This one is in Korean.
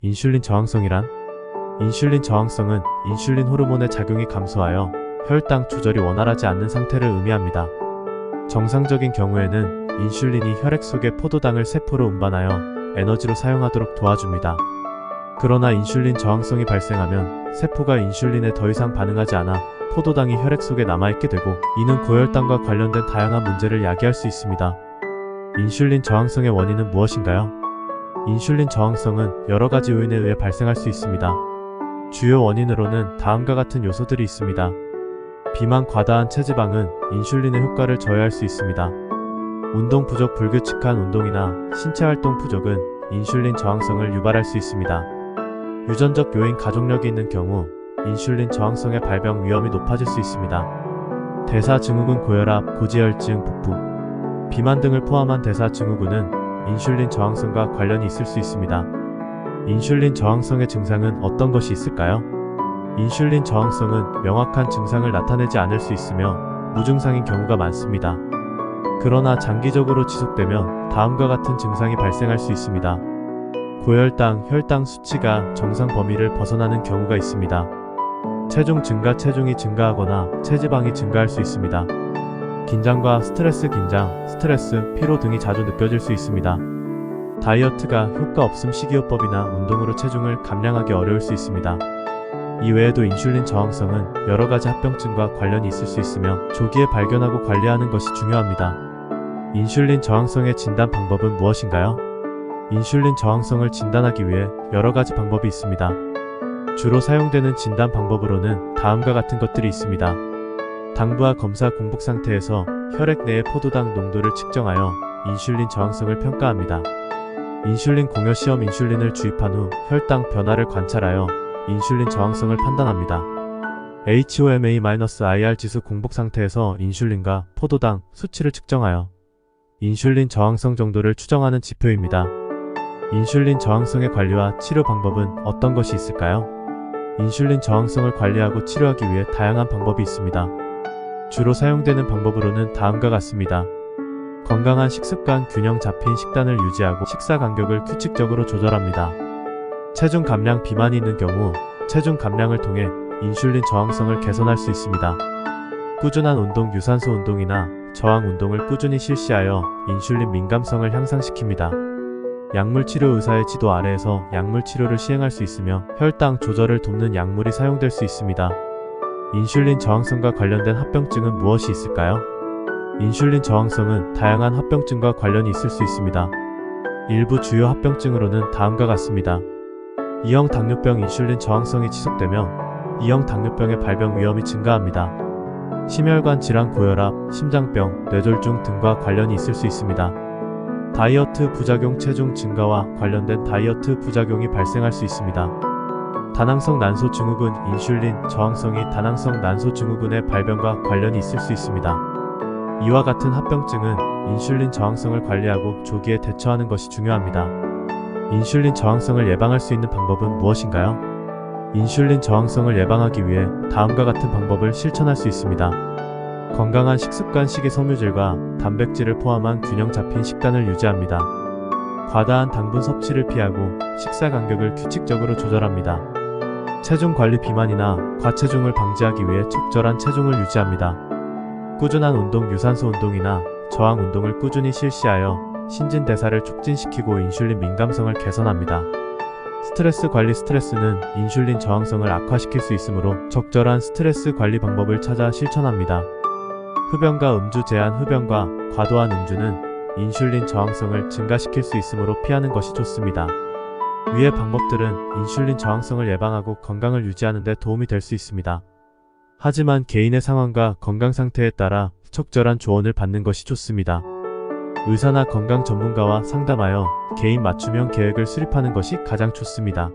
인슐린 저항성이란? 인슐린 저항성은 인슐린 호르몬의 작용이 감소하여 혈당 조절이 원활하지 않는 상태를 의미합니다. 정상적인 경우에는 인슐린이 혈액 속에 포도당을 세포로 운반하여 에너지로 사용하도록 도와줍니다. 그러나 인슐린 저항성이 발생하면 세포가 인슐린에 더 이상 반응하지 않아 포도당이 혈액 속에 남아있게 되고, 이는 고혈당과 관련된 다양한 문제를 야기할 수 있습니다. 인슐린 저항성의 원인은 무엇인가요? 인슐린 저항성은 여러 가지 요인에 의해 발생할 수 있습니다. 주요 원인으로는 다음과 같은 요소들이 있습니다. 비만, 과다한 체지방은 인슐린의 효과를 저해할 수 있습니다. 운동 부족, 불규칙한 운동이나 신체 활동 부족은 인슐린 저항성을 유발할 수 있습니다. 유전적 요인, 가족력이 있는 경우 인슐린 저항성의 발병 위험이 높아질 수 있습니다. 대사증후군, 고혈압, 고지혈증, 복부, 비만 등을 포함한 대사증후군은 인슐린 저항성과 관련이 있을 수 있습니다. 인슐린 저항성의 증상은 어떤 것이 있을까요? 인슐린 저항성은 명확한 증상을 나타내지 않을 수 있으며 무증상인 경우가 많습니다. 그러나 장기적으로 지속되면 다음과 같은 증상이 발생할 수 있습니다. 고혈당, 혈당 수치가 정상 범위를 벗어나는 경우가 있습니다. 체중 증가, 체중이 증가하거나 체지방이 증가할 수 있습니다. 긴장과 스트레스, 긴장, 스트레스, 피로 등이 자주 느껴질 수 있습니다. 다이어트가 효과 없음, 식이요법이나 운동으로 체중을 감량하기 어려울 수 있습니다. 이외에도 인슐린 저항성은 여러 가지 합병증과 관련이 있을 수 있으며 조기에 발견하고 관리하는 것이 중요합니다. 인슐린 저항성의 진단 방법은 무엇인가요? 인슐린 저항성을 진단하기 위해 여러 가지 방법이 있습니다. 주로 사용되는 진단 방법으로는 다음과 같은 것들이 있습니다. 당부화 검사, 공복 상태에서 혈액 내의 포도당 농도를 측정하여 인슐린 저항성을 평가합니다. 인슐린 공여 시험, 인슐린을 주입한 후 혈당 변화를 관찰하여 인슐린 저항성을 판단합니다. HOMA-IR 지수, 공복 상태에서 인슐린과 포도당 수치를 측정하여 인슐린 저항성 정도를 추정하는 지표입니다. 인슐린 저항성의 관리와 치료 방법은 어떤 것이 있을까요? 인슐린 저항성을 관리하고 치료하기 위해 다양한 방법이 있습니다. 주로 사용되는 방법으로는 다음과 같습니다. 건강한 식습관, 균형 잡힌 식단을 유지하고 식사 간격을 규칙적으로 조절합니다. 체중 감량, 비만이 있는 경우 체중 감량을 통해 인슐린 저항성을 개선할 수 있습니다. 꾸준한 운동, 유산소 운동이나 저항 운동을 꾸준히 실시하여 인슐린 민감성을 향상시킵니다. 약물치료, 의사의 지도 아래에서 약물치료를 시행할 수 있으며 혈당 조절을 돕는 약물이 사용될 수 있습니다. 인슐린 저항성과 관련된 합병증은 무엇이 있을까요? 인슐린 저항성은 다양한 합병증과 관련이 있을 수 있습니다. 일부 주요 합병증으로는 다음과 같습니다. 2형 당뇨병, 인슐린 저항성이 지속되며 2형 당뇨병의 발병 위험이 증가합니다. 심혈관 질환, 고혈압, 심장병, 뇌졸중 등과 관련이 있을 수 있습니다. 다이어트 부작용, 체중 증가와 관련된 다이어트 부작용이 발생할 수 있습니다. 다낭성 난소 증후군, 인슐린 저항성이 다낭성 난소 증후군의 발병과 관련이 있을 수 있습니다. 이와 같은 합병증은 인슐린 저항성을 관리하고 조기에 대처하는 것이 중요합니다. 인슐린 저항성을 예방할 수 있는 방법은 무엇인가요? 인슐린 저항성을 예방하기 위해 다음과 같은 방법을 실천할 수 있습니다. 건강한 식습관, 식이섬유질과 단백질을 포함한 균형 잡힌 식단을 유지합니다. 과다한 당분 섭취를 피하고 식사 간격을 규칙적으로 조절합니다. 체중 관리, 비만이나 과체중을 방지하기 위해 적절한 체중을 유지합니다. 꾸준한 운동, 유산소 운동이나 저항 운동을 꾸준히 실시하여 신진대사를 촉진시키고 인슐린 민감성을 개선합니다. 스트레스 관리, 스트레스는 인슐린 저항성을 악화시킬 수 있으므로 적절한 스트레스 관리 방법을 찾아 실천합니다. 흡연과 음주 제한, 흡연과 과도한 음주는 인슐린 저항성을 증가시킬 수 있으므로 피하는 것이 좋습니다. 위의 방법들은 인슐린 저항성을 예방하고 건강을 유지하는 데 도움이 될 수 있습니다. 하지만 개인의 상황과 건강 상태에 따라 적절한 조언을 받는 것이 좋습니다. 의사나 건강 전문가와 상담하여 개인 맞춤형 계획을 수립하는 것이 가장 좋습니다.